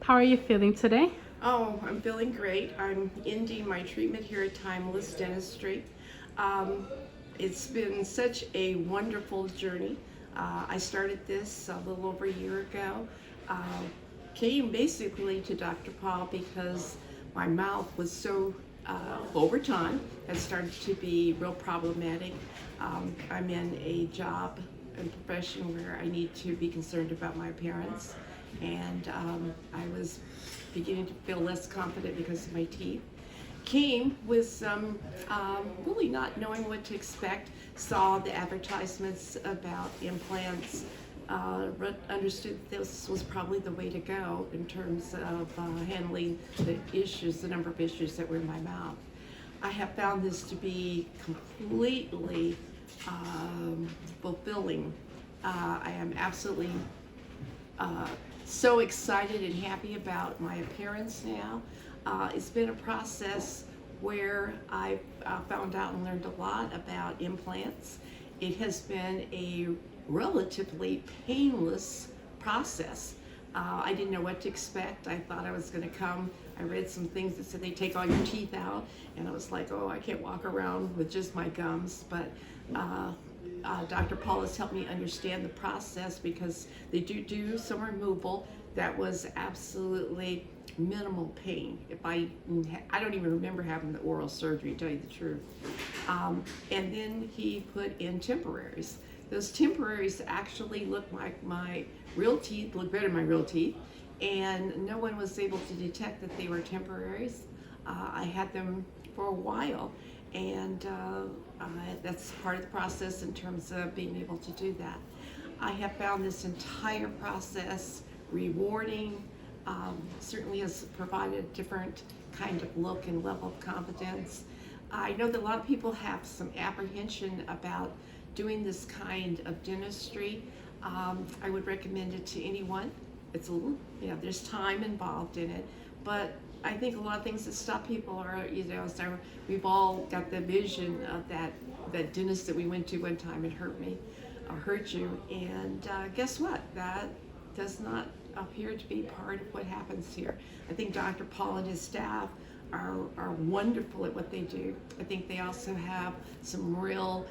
How are you feeling today? Oh, I'm feeling great. I'm ending my treatment here at Timeless Dentistry. Um, it's been such a wonderful journey. I started this a little over a year ago. Uh, Came basically to Dr. Paul because my mouth was so, over time, had started to be real problematic. I'm in a job and profession where I need to be concerned about my appearance, and I was beginning to feel less confident because of my teeth. Came with some really not knowing what to expect, saw the advertisements about implants, understood this was probably the way to go in terms of handling the issues, the number of issues that were in my mouth. I have found this to be completely fulfilling. I am absolutely so excited and happy about my appearance now. It's been a process where I've found out and learned a lot about implants. It has been a relatively painless process. I didn't know what to expect. I thought I was going to come. I read some things that said they take all your teeth out, and I was like, oh, I can't walk around with just my gums. But Dr. Paul has helped me understand the process because they do some removal that was absolutely minimal pain. I don't even remember having the oral surgery, to tell you the truth. And then he put in temporaries. Those temporaries actually look like my real teeth, look better than my real teeth, and no one was able to detect that they were temporaries. I had them for a while, and that's part of the process in terms of being able to do that. I have found this entire process rewarding, certainly has provided a different kind of look and level of confidence. I know that a lot of people have some apprehension about doing this kind of dentistry. I would recommend it to anyone. It's a little, there's time involved in it, but I think a lot of things that stop people are, so we've all got the vision of that dentist that we went to one time and hurt me, or hurt you, and guess what? That does not appear to be part of what happens here. I think Dr. Paul and his staff are wonderful at what they do. I think they also have some real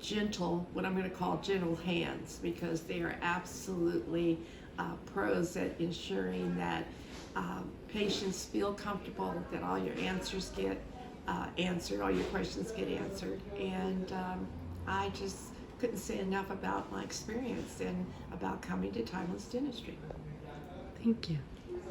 gentle, what I'm going to call gentle hands, because they are absolutely pros at ensuring that patients feel comfortable, that all your answers get answered, all your questions get answered. And I just couldn't say enough about my experience and about coming to Timeless Dentistry. Thank you.